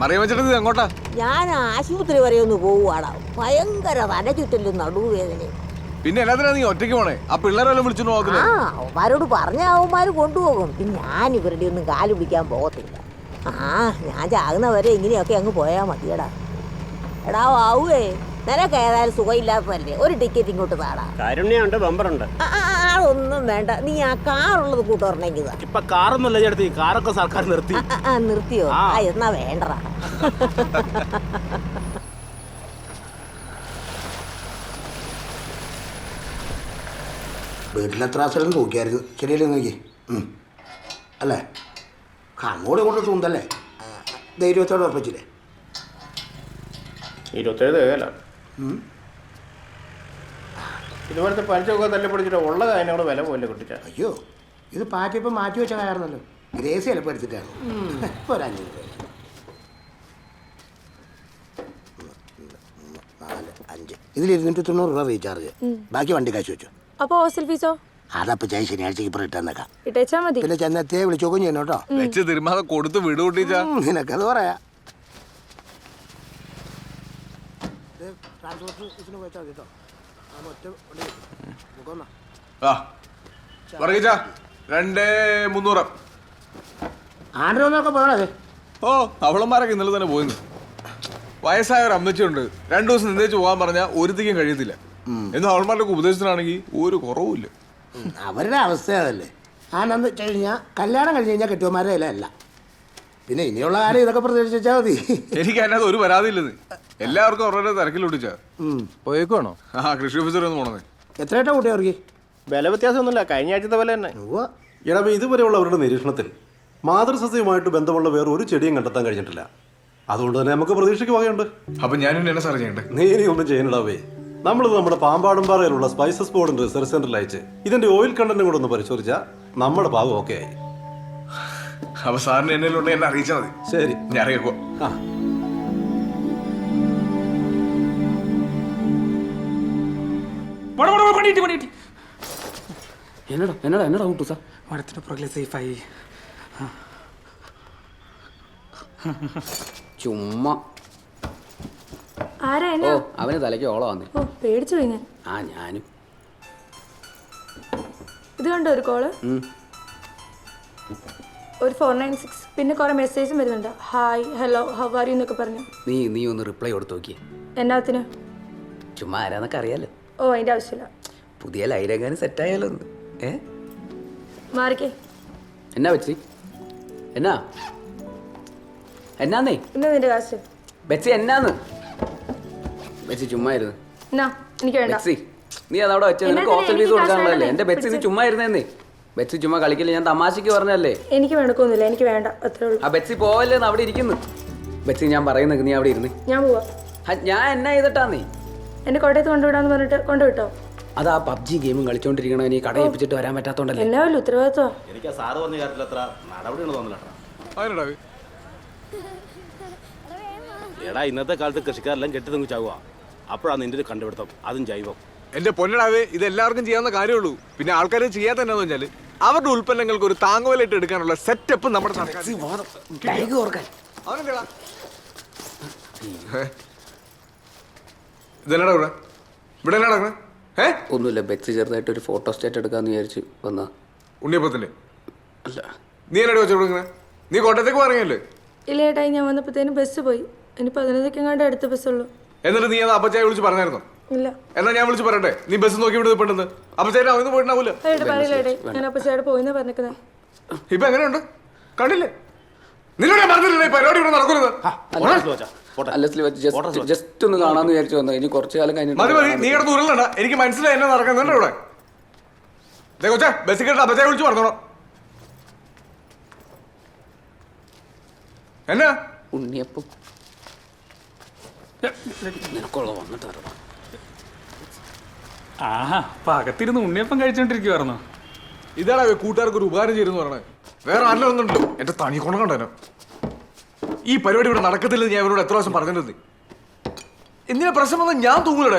മറിയമ്മച്ചേട്ടൻ എങ്ങോട്ടാ? ഞാൻ ആശുപത്രി വരെ ഒന്ന് പോവുകയാണ്. ഭയങ്കര തലചുറ്റലും നടുവേദനയും. പിന്നെ എല്ലാത്തിനാ നീ ഒറ്റയ്ക്ക് പോണേ? ആ പിള്ളേരെല്ലാം വിളിച്ചു നോക്കില്ലേ? അവന്മാരോട് പറഞ്ഞ അവന്മാർ കൊണ്ടുപോകും. പിന്നെ ഞാൻ ഇവരുടെ ഒന്നും കാല് പിടിക്കാൻ പോകത്തില്ല. ഞാൻ ചാകുന്നവരെ ഇങ്ങനെയൊക്കെ അങ്ങ് പോയാൽ മതിയടാ. എടാ ആവുവേ, നിനക്ക് ഏതായാലും സുഖമില്ലാത്തതല്ലേ, ഒരു ടിക്കറ്റ് ഇങ്ങോട്ട് താടാ. കാരുണ്യുണ്ട്, ബമ്പറുണ്ട്. ഒന്നും വേണ്ട, നീ ആ കാറുള്ളത് കൂട്ടുറണെങ്കിൽ. ഇപ്പൊ കാറൊന്നുമല്ല ചേട്ടത്തി, കാറൊക്കെ സർക്കാർ നിർത്തി. നിർത്തിയോ? എന്നാ വേണ്ടടാ. വീട്ടിലെത്ര സ്ഥലം നോക്കിയായിരുന്നു, ശരിയല്ലേ നോക്കി അല്ലേ? അങ്ങോട്ടും ഇങ്ങോട്ടും തൂന്തല്ലേ? ധൈര്യത്തോടെ ഉറപ്പിച്ചില്ലേ? 27 തികയല്ല. ഇതുപോലത്തെ പലിശയൊക്കെ തല്ലിപ്പിടിച്ചിട്ട് ഉള്ള കാര്യങ്ങളോട് വില പോലെ കിട്ടിച്ച. അയ്യോ, ഇത് പാറ്റിപ്പം മാറ്റി വെച്ച കാരണല്ലോ. ഗ്രേസ് ചിലപ്പോൾ എടുത്തിട്ടാണ്. ഇപ്പോൾ ഒരു 500 രൂപ, 4, 5 ഇതിൽ 290 രൂപ റീചാർജ്. ബാക്കി വണ്ടി കാശ് വെച്ചു. അപ്പൊ ഹോസ്റ്റൽ ഫീസോ? അതപ്പോ ചായ ശനിയാഴ്ചക്ക് ഇപ്പൊ റിട്ടേന്നേക്കാം. ഇട്ടേച്ചാ മതി. പിന്നെ ചെന്നത്തെ വിളിച്ചോക്കും ചെയ്യണം കേട്ടോ. വെച്ച് തിരുമാതെ കൊടുത്ത് വിടു കൂട്ടിച്ചാ. നിനക്കത് പറയാ. വർഗീച്ച 2,300. ആണ്ടൊക്കെ പോകണേ. ഓ, അവളന്മാരൊക്കെ ഇന്നലെ തന്നെ പോയിന്ന്. വയസ്സായ ഒരു അമ്മച്ചിയുണ്ട്. 2 ദിവസം നിന്നേച്ച് പോകാൻ പറഞ്ഞാൽ ഒരുത്തിക്കും കഴിയത്തില്ല. എന്നാൽ അവൾമാരുടെ ഉപദേശത്തിനാണെങ്കിൽ ഒരു കുറവുമില്ല. അവരുടെ അവസ്ഥ അതല്ലേ. ആനന്ദ വെച്ച് കഴിഞ്ഞാൽ കല്യാണം കഴിഞ്ഞ് കഴിഞ്ഞാൽ കെട്ടിയന്മാരുടെ അല്ല. പിന്നെ ഇനിയുള്ള കാര്യം ഇതൊക്കെ പ്രതീക്ഷിച്ചാൽ മതി. എനിക്ക് അതിനകത്ത് ഒരു പരാതിയില്ലെന്ന്. എല്ലാവർക്കും അവരുടെ തിരക്കിലൊട്ടിച്ചാ പോയേക്കുവാണോ? കൃഷി ഓഫീസർ ഒന്ന് പോണത്. എത്രയായിട്ടാ കൂട്ടി ഇറങ്ങി? വില വ്യത്യാസമൊന്നുമില്ല, കഴിഞ്ഞ ആഴ്ചത്തെ വില തന്നെ. എടാ, ഇതുവരെയുള്ളവരുടെ നിരീക്ഷണത്തിൽ മാതൃസസ്യവുമായിട്ട് ബന്ധമുള്ള വേറെ ഒരു ചെടിയും കണ്ടെത്താൻ കഴിഞ്ഞിട്ടില്ല. അതുകൊണ്ട് തന്നെ നമുക്ക് പ്രതീക്ഷയ്ക്ക് വകയുണ്ട്. അപ്പൊ ഞാനും എന്നെ സാർ ചെയ്യണ്ടേ? നീ ഇനി ഒന്നും ചെയ്യണടാവേ. നമ്മളിത് നമ്മുടെ പാമ്പാടുംപാറയിലുള്ള സ്പൈസസ് ബോർഡിന്റെ റിസർച്ച് സെന്ററിൽ അയച്ച് ഇതിന്റെ ഓയിൽ കണ്ടന്റും കൂടെ ഒന്ന് പരിശോധിച്ചാൽ നമ്മുടെ ഭാഗം ഓക്കെ ആയി. അപ്പൊ സാറിന് എന്നോട് എന്നെ അറിയിച്ചാൽ മതി. ശരി, ഞാൻ അറിയിക്കോ. എന്നടാ കൂട്ടു സാർ? മരത്തിന്റെ പുറകിലെ സേഫായി. ചുമ്മാ ആരാ? ഓ, അവന് തലയ്ക്ക് ഓളം വന്നേ. ഓ, പേടിച്ചു പോയി ഞാൻ. ഞാനും. ഇത് കണ്ടോ ഒരു കോള്? ഒരു 496. പിന്നെ കുറെ മെസ്സേജും വരുന്നുണ്ട്. Hi, hello, how are you എന്നൊക്കെ പറഞ്ഞു. നീ ഒന്ന് റിപ്ലൈ കൊടുത്ത് നോക്കിയേ. എന്നാത്തിന്? ചുമ്മാ ആരാന്നൊക്കെ അറിയാലോ. ഓ, അതിന്റെ ആവശ്യമില്ല. പുതിയ ലൈരങ്ങാനും സെറ്റായാലോ ഒന്ന്. മാറിക്കേ. എന്നാ വെച്ചി? എന്നാന്നേ ഇന്ന് നിന്റെ കാശ്. ബെച്ചി എന്നാന്ന്? ബെച്ചി ചുമ്മാ ഇരുന്ന്. എന്നാ, എനിക്ക് വേണ്ട. ബെച്ചി, നീ അതവിടെ വെച്ച നിനക്ക് ഹോസ്റ്റൽ ഫീസ് കൊടുക്കാനുള്ളതല്ലേ? എന്റെ ബെച്ചി നീ ചുമ്മാ ഇരുന്നേന്നേ. ബെച്ചി ചുമ്മാ കളിക്കില്ല, ഞാൻ തമാശക്ക് പറഞ്ഞല്ലേ. എനിക്ക് വേണക്കൊന്നുമില്ല, എനിക്ക് വേണ്ട, അത്രേ ഉള്ളൂ. ആ ബെച്ചി പോവല്ലേന്ന് അവിടെ ഇരിക്കുന്നു. ബെച്ചി, ഞാൻ പറയുന്നത് നീ അവിടെ ഇരുന്ന്. ഞാൻ പോവാ. ഞാൻ എന്നാ ചെയ്തിട്ടാന്നേ? എന്നെ കോട്ടയത്ത് കൊണ്ടുവിടാന്ന് പറഞ്ഞിട്ട് കൊണ്ടുവിട്ടോ? അത് ആ പബ്ജി ഗെയിമും കളിച്ചോണ്ടിരിക്കണോ, നീ കട ഏൽപ്പിച്ചിട്ട് വരാൻ പറ്റാത്തോണ്ടല്ലേ. എന്നാ വല്ല ഉത്തരവാദിത്വം. എനിക്ക് ആ സാറ് പറഞ്ഞ കാര്യത്തിൽ അത്ര നടപടിയാണ് തോന്നില്ല. എടാ, ഇന്നത്തെ കാലത്ത് കൃഷിക്കാരെല്ലാം കെട്ടി തങ്ങി ചാവുക. അപ്പോഴാണ് നിന്റെ ഒരു കണ്ടുപിടുത്തം, അതും ജൈവം. എന്റെ പൊന്നടാവേ, ഇത് എല്ലാവർക്കും ചെയ്യാവുന്ന കാര്യമുള്ളൂ. പിന്നെ ആൾക്കാർ ചെയ്യാത്ത എന്നാന്ന് വെച്ചാല് അവരുടെ ഉൽപ്പന്നങ്ങൾക്ക് ഒരു താങ്ങുവിലായിട്ട് എടുക്കാനുള്ള സെറ്റപ്പ് നമ്മുടെ ഇതെന്നാ ഇവിടെ ഇവിടെ എന്നാ നടക്കണേ? ഒന്നുമില്ല, ബെച്ച് ചെറുതായിട്ട് ഒരു ഫോട്ടോ സ്റ്റേറ്റ് എടുക്കാന്ന് വിചാരിച്ചു വന്നാ. ഉണ്ണിയപ്പത്തിന്റെ അല്ല, നീ എന്നാ വെച്ചു കൊടുക്കണേ? നീ കോട്ടയത്തേക്ക് പറഞ്ഞല്ലേ? ഇല്ല ഏട്ടായി, ഞാൻ വന്നപ്പോഴത്തേനും ബസ് പോയി. ഇനി 15 അടുത്ത ബസ്സുള്ളൂ. എന്നിട്ട് നീ അത് അപ്പച്ചായ വിളിച്ച് പറഞ്ഞായിരുന്നോ? ഇല്ല. എന്നാ ഞാൻ വിളിച്ച് പറയട്ടെ, നീ ബസ് നോക്കി ഇവിടെ പെട്ടെന്ന് അപ്പച്ചായ അവന്ന് പോയിട്ടുണ്ടാവൂല്ലോ. പറയില്ലേടേ, ഞാൻ അപ്പച്ചയുടെ പോയിന്ന് പറഞ്ഞിരിക്കുന്നത്. ഇപ്പൊ എങ്ങനെയുണ്ട്? കണ്ടില്ലേ? നിന്നോട് ഞാൻ പറഞ്ഞില്ലേ ഈ പരിപാടി ഇവിടെ നടക്കുന്നത്? ജസ്റ്റ് ഒന്ന് കാണാന്ന് വിചാരിച്ചു വന്നു. ഇനി കുറച്ചു കാലം കഴിഞ്ഞിട്ട് മതി മതി, നീ കിടന്ന് ഉരുളണ്ട. എനിക്ക് മനസ്സിലായി എന്നെ നടക്കുന്നുണ്ട് ഇവിടെ. കൊച്ചാ, ബസ്സിൽ കേട്ട് അപ്പച്ചായ വിളിച്ച് പറഞ്ഞോളാം. എന്നാ ഉണ്ണിയപ്പം നിനക്കുള്ള വന്നിട്ട് വരണം. അകത്തിരുന്ന് ഉണ്ണിയപ്പം കഴിച്ചോണ്ടിരിക്കുവായിരുന്നോ? ഇതാടാ കൂട്ടുകാർക്ക് ഒരു ഉപകാരം ചെയ്യുന്നു പറയണേ. വേറെ ആരെല്ലാം ഒന്നുണ്ടോ? എന്റെ തനി കൊണ്ട കണ്ടേനോ. ഈ പരിപാടി ഇവിടെ നടക്കത്തില്ലെന്ന് ഞാൻ ഇവരോട് എത്ര പ്രാവശ്യം പറഞ്ഞിട്ടുണ്ട്. എന്തിനാ പ്രശ്നം വന്നാൽ ഞാൻ തൂങ്ങൂലടാ.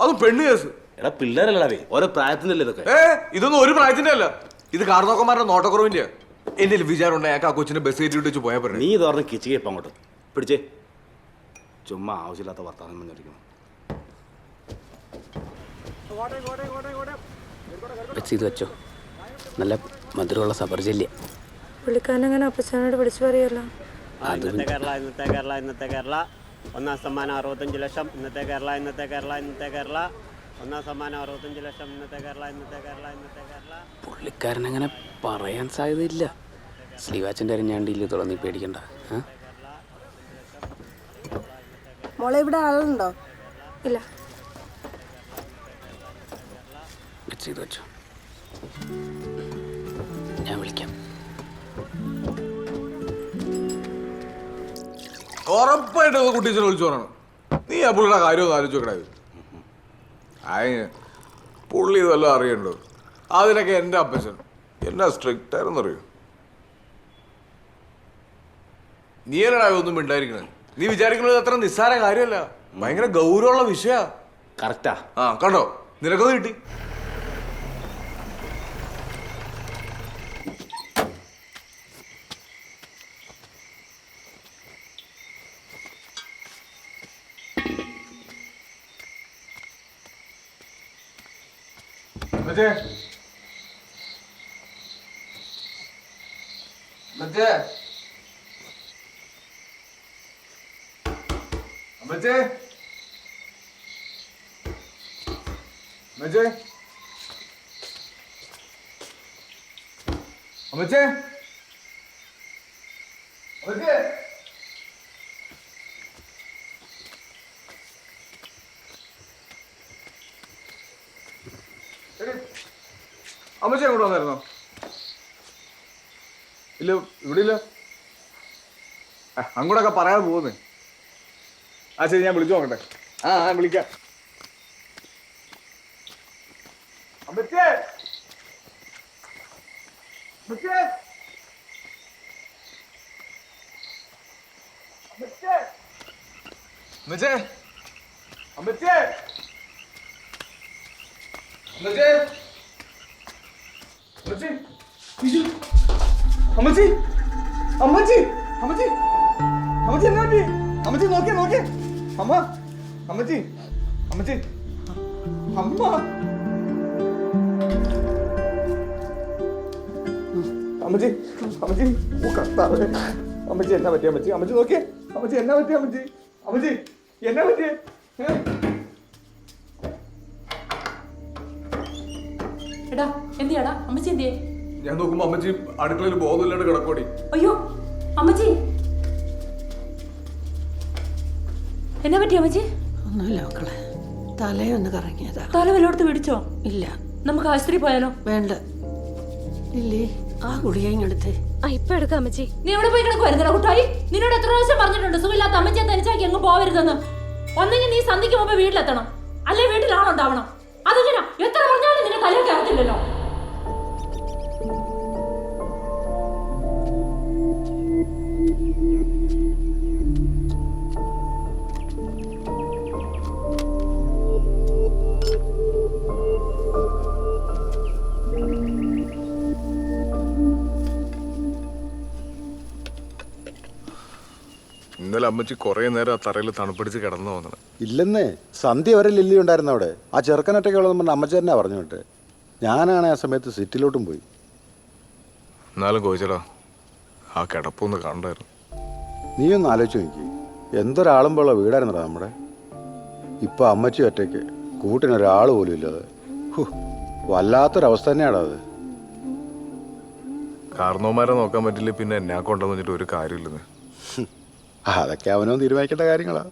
അതും പെണ്ണ് കേസ്. എടാ, പിള്ളേരല്ലേ, ഓരോ പ്രായത്തിനല്ലേ ഇതൊക്കെ. ഇതൊന്നും ഒരു പ്രായത്തിന്റെ അല്ല, ഇത് കാർന്നോക്കന്മാരുടെ നോട്ടക്കുറവിന്റെയാ. എന്റെ വിചാരം ഉണ്ടായ ആ കൊച്ചിനെ ബസ് കയറ്റി വിട്ട് പോയാൽ പറഞ്ഞു. നീ ഇത് പറഞ്ഞ് കിച്ചിയപ്പം അങ്ങോട്ട് പിടിച്ചേ. ചുമ്മാ ആവശ്യമില്ലാത്ത വർത്താനം പറഞ്ഞിരിക്കണം. ബെറ്റ്സി ഇത് വെച്ചോ, നല്ല മധുരമുള്ള സബർജല്യ. പുള്ളിക്കാരനങ്ങനെ അപ്പച്ചനോട് വിളിച്ചു പറയല്ലോ. ഇന്നത്തെ കേരള ഇന്നത്തെ കേരള ഇന്നത്തെ കേരള ഒന്നാം സമ്മാനം 65 ലക്ഷം. ഇന്നത്തെ കേരള ഇന്നത്തെ കേരള ഇന്നത്തെ കേരള ഒന്നാം സമ്മാനം 65 ലക്ഷം. ഇന്നത്തെ കേരള ഇന്നത്തെ കേരള ഇന്നത്തെ കേരള. പുള്ളിക്കാരനങ്ങനെ പറയാൻ സാധ്യതയില്ല. ശ്രീവാച്ചൻ്റെ അരിഞ്ഞാണ്ടിയിൽ തുറന്ന് പേടിക്കണ്ട. മോളെ ഇവിടെ ആളുണ്ടോ? ഇല്ല. ബെറ്റ്സി ഇത് വെച്ചോ, ഞാൻ വിളിക്കാം. ഉറപ്പായിട്ട് കുട്ടീച്ചനെ വിളിച്ചു പറയണം. നീ ആ പുള്ളിയുടെ കാര്യം ഒന്ന് ആലോചിച്ച് നോക്കണേ. അതിന് പുള്ളി ഇതെല്ലാം അറിയണ്ടോ? അതിനൊക്കെ എൻ്റെ അപ്പച്ചൻ എന്നാ സ്ട്രിക്റ്റ് ആയിരുന്നു അറിയോ. നീ എന്നടാ ഒന്നും മിണ്ടായിരിക്കണേ. നീ വിചാരിക്കുന്നത് അത്ര നിസ്സാര കാര്യമല്ല, ഭയങ്കര ഗൗരവമുള്ള വിഷയ. കറക്റ്റാ. ആ കണ്ടോ, നിനക്കത് കിട്ടി. മറ്റേ മറ്റേ അമ്മച്ചേ അമ്മച്ചേ അമ്മച്ചേ അമ്മച്ചേ അമ്മച്ചി അങ്ങോട്ട് വന്നായിരുന്നോ? ഇല്ല, ഇവിടെ ഇല്ല. അങ്ങോട്ടൊക്കെ പറയാതെ പോകുന്നേ. ആ ശരി, ഞാൻ വിളിച്ചു നോക്കട്ടെ. ആ വിളിക്കാം. അമ്മച്ചേ അമ്മച്ചേ അമ്മച്ചേ അമ്മച്ചേ അമ്മച്ചേ അമ്മച്ചേ അമ്മച്ചി അമ്മച്ചി അമ്മച്ചി അമ്മച്ചി എന്നാ പറ്റി? അമ്മച്ചി നോക്കിയേ നോക്കിയേ. അമ്മ അമ്മച്ചി അമ്മച്ചി അമ്മ അമ്മച്ചി അമ്മച്ചി ഓ കർത്താവേ. അമ്മച്ചി എന്നാ പറ്റി? അമ്മച്ചി അമ്മച്ചി നോക്കിയേ. അമ്മച്ചി എന്നാ പറ്റി? അമ്മച്ചി അമ്മച്ചി എന്നാ പറ്റിയേ? എടാ എന്തിയാടാ അമ്മച്ചി എന്തിയേ? ഞാൻ നോക്കുമ്പോ അമ്മച്ചി അടുക്കളയിൽ ബോധമില്ലാണ്ട് കിടക്കോടി. അയ്യോ അമ്മച്ചി, എന്നാ പറ്റി അമ്മച്ചി? ഒന്നുമില്ല മക്കളെ, തലയൊന്ന് കറങ്ങിയതാ. തല വല്ലോടത്ത് പിടിച്ചോ? ഇല്ല. നമുക്ക് ആശുപത്രി പോയാലോ? വേണ്ട ഇല്ലേ, ആ ഗുളികയും എടുത്തേ. ഇപ്പൊ എടുക്കാം അമ്മച്ചി. നീ എവിടെ പോയി കിടക്കുവായിരുന്നോ കുട്ടായി? നിന്നോട് എത്ര പ്രാവശ്യം പറഞ്ഞിട്ടുണ്ട് സുഖമില്ലാത്ത അമ്മച്ചിയെ തനിച്ചാക്കി അങ്ങ് പോവരുതെന്ന്. ഒന്നെങ്കിൽ നീ സന്ധിക്ക് മുമ്പ് വീട്ടിലെത്തണം, അല്ലെ വീട്ടിലാണോ ഉണ്ടാവണം. അതെങ്ങനാ? എത്ര പറഞ്ഞാലും നിന്നെ തലയൊക്കെ ആകത്തില്ലല്ലോ. ഇന്നലെ അമ്മച്ചി കുറെ നേരം ആ തറയിൽ തണുപ്പിടിച്ച് കിടന്നു തോന്നണം. ഇല്ലെന്നേ, സന്ധ്യ വരെ ലില്ലി ഉണ്ടായിരുന്നു അവിടെ. ആ ചെറുക്കനൊറ്റയ്ക്ക് ഉള്ളതെന്ന് പറഞ്ഞ അമ്മച്ചേരനാ പറഞ്ഞു വിട്ട്. ഞാനാണ് ആ സമയത്ത് സിറ്റിലോട്ടും പോയി. എന്നാലും കോയിച്ചടാ, ആ കിടപ്പൊന്ന് കണ്ടായിരുന്നു. നീ ഒന്ന് ആലോചിച്ച് നോക്കി, എന്തൊരാളുമ്പോഴുള്ള വീടായിരുന്നടാ നമ്മുടെ. ഇപ്പൊ അമ്മച്ചി ഒറ്റയ്ക്ക്, കൂട്ടിനൊരാൾ പോലും ഇല്ലാതെ. വല്ലാത്തൊരവസ്ഥ തന്നെയാടാ അത്. കാരണവന്മാരെ നോക്കാൻ പറ്റില്ല, പിന്നെ എന്നെ കൊണ്ടെന്ന് വെച്ചിട്ട് ഒരു കാര്യമില്ലെന്ന്. അതൊക്കെ അവനോ തീരുമാനിക്കേണ്ട കാര്യങ്ങളാ.